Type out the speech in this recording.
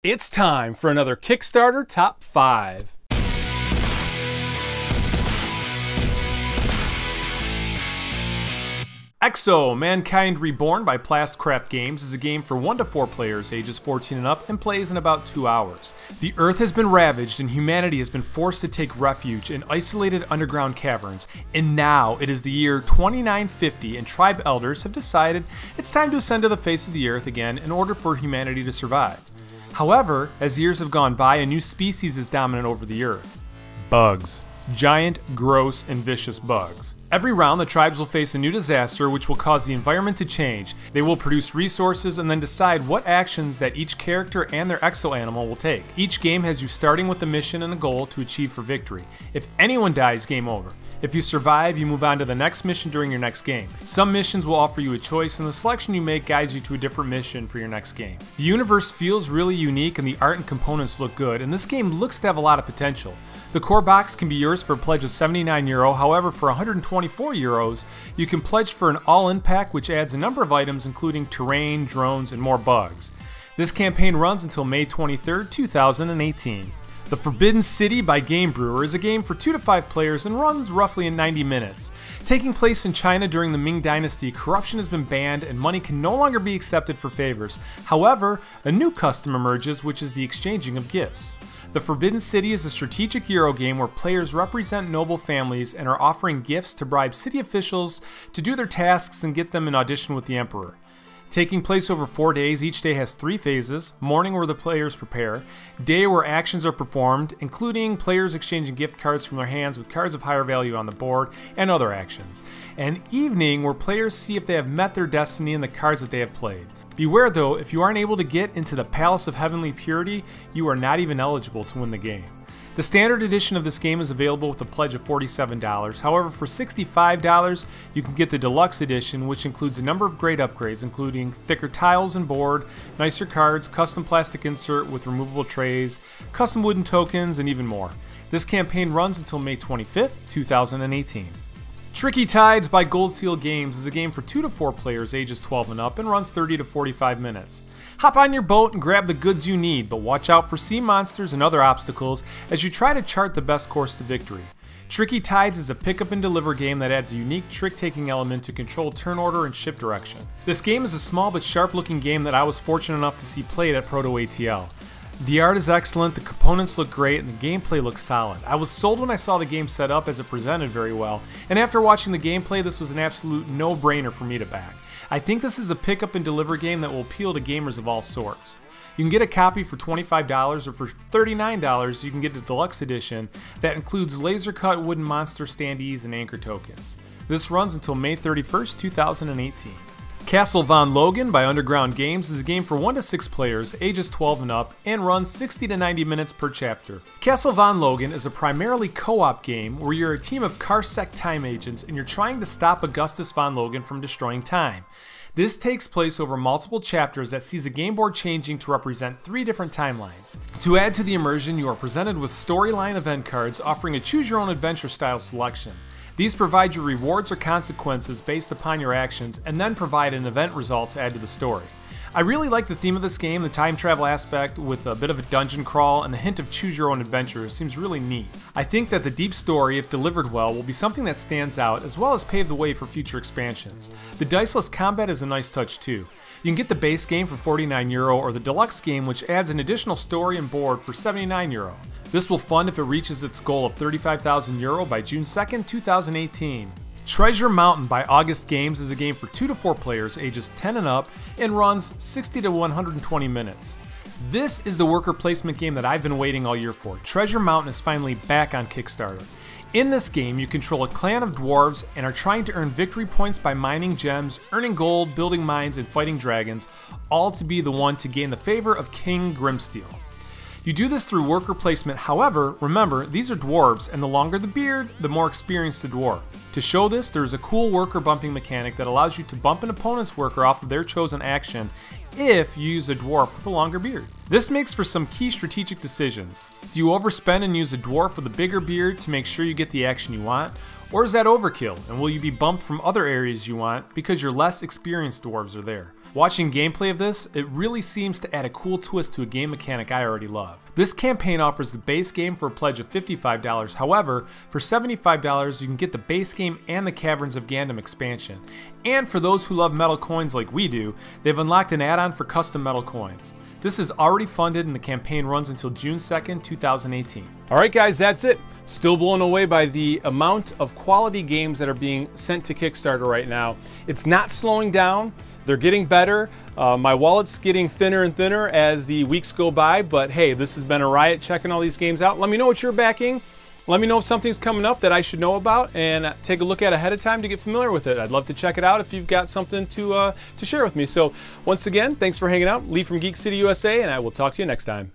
It's time for another Kickstarter Top 5. EXO, Mankind Reborn by Plastcraft Games is a game for 1 to 4 players, ages 14 and up, and plays in about 2 hours. The Earth has been ravaged and humanity has been forced to take refuge in isolated underground caverns, and now it is the year 2950 and tribe elders have decided it's time to ascend to the face of the Earth again in order for humanity to survive. However, as years have gone by, a new species is dominant over the Earth. Bugs. Giant, gross, and vicious bugs. Every round, the tribes will face a new disaster which will cause the environment to change. They will produce resources and then decide what actions that each character and their exo animal will take. Each game has you starting with a mission and a goal to achieve for victory. If anyone dies, game over. If you survive, you move on to the next mission during your next game. Some missions will offer you a choice, and the selection you make guides you to a different mission for your next game. The universe feels really unique and the art and components look good, and this game looks to have a lot of potential. The core box can be yours for a pledge of €79, however for €124 you can pledge for an all-in pack which adds a number of items including terrain, drones, and more bugs. This campaign runs until May 23rd, 2018. The Forbidden City by Game Brewer is a game for 2 to 5 players and runs roughly in 90 minutes. Taking place in China during the Ming Dynasty, corruption has been banned and money can no longer be accepted for favors. However, a new custom emerges which is the exchanging of gifts. The Forbidden City is a strategic Euro game where players represent noble families and are offering gifts to bribe city officials to do their tasks and get them an audition with the Emperor. Taking place over 4 days, each day has 3 phases: morning where the players prepare, day where actions are performed, including players exchanging gift cards from their hands with cards of higher value on the board, and other actions, and evening where players see if they have met their destiny in the cards that they have played. Beware though, if you aren't able to get into the Palace of Heavenly Purity, you are not even eligible to win the game. The standard edition of this game is available with a pledge of $47, however for $65 you can get the deluxe edition which includes a number of great upgrades including thicker tiles and board, nicer cards, custom plastic insert with removable trays, custom wooden tokens, and even more. This campaign runs until May 25th, 2018. Tricky Tides by Gold Seal Games is a game for 2 to 4 players ages 12 and up and runs 30 to 45 minutes. Hop on your boat and grab the goods you need, but watch out for sea monsters and other obstacles as you try to chart the best course to victory. Tricky Tides is a pick up and deliver game that adds a unique trick-taking element to control turn order and ship direction. This game is a small but sharp looking game that I was fortunate enough to see played at Proto ATL. The art is excellent, the components look great, and the gameplay looks solid. I was sold when I saw the game set up as it presented very well, and after watching the gameplay this was an absolute no-brainer for me to back. I think this is a pick up and deliver game that will appeal to gamers of all sorts. You can get a copy for $25 or for $39 you can get the deluxe edition that includes laser cut wooden monster standees and anchor tokens. This runs until May 31st, 2018. Castle von Logan by Underground Games is a game for 1 to 6 players, ages 12 and up, and runs 60 to 90 minutes per chapter. Castle von Logan is a primarily co-op game where you're a team of Carsec time agents and you're trying to stop Augustus von Logan from destroying time. This takes place over multiple chapters that sees a game board changing to represent 3 different timelines. To add to the immersion, you are presented with storyline event cards offering a choose-your-own-adventure style selection. These provide you rewards or consequences based upon your actions and then provide an event result to add to the story. I really like the theme of this game. The time travel aspect with a bit of a dungeon crawl and a hint of choose your own adventure seems really neat. I think that the deep story, if delivered well, will be something that stands out as well as pave the way for future expansions. The diceless combat is a nice touch too. You can get the base game for €49 or the deluxe game which adds an additional story and board for €79. This will fund if it reaches its goal of €35,000 by June 2nd, 2018. Treasure Mountain by August Games is a game for 2 to 4 players ages 10 and up and runs 60 to 120 minutes. This is the worker placement game that I've been waiting all year for. Treasure Mountain is finally back on Kickstarter. In this game, you control a clan of dwarves and are trying to earn victory points by mining gems, earning gold, building mines, and fighting dragons, all to be the one to gain the favor of King Grimsteel. You do this through worker placement, however, remember, these are dwarves, and the longer the beard, the more experienced the dwarf. To show this, there is a cool worker bumping mechanic that allows you to bump an opponent's worker off of their chosen action if you use a dwarf with a longer beard. This makes for some key strategic decisions. Do you overspend and use a dwarf with a bigger beard to make sure you get the action you want? Or is that overkill, and will you be bumped from other areas you want because your less experienced dwarves are there? Watching gameplay of this, it really seems to add a cool twist to a game mechanic I already love. This campaign offers the base game for a pledge of $55, however, for $75 you can get the base game and the Caverns of Gandam expansion. And for those who love metal coins like we do, they've unlocked an add-on for custom metal coins. This is already funded and the campaign runs until June 2nd, 2018. Alright guys, that's it. Still blown away by the amount of quality games that are being sent to Kickstarter right now. It's not slowing down. They're getting better. My wallet's getting thinner and thinner as the weeks go by, but hey, this has been a riot checking all these games out. Let me know what you're backing. Let me know if something's coming up that I should know about and take a look at ahead of time to get familiar with it. I'd love to check it out if you've got something to share with me. So once again, thanks for hanging out. Lee from Geek City USA, and I will talk to you next time.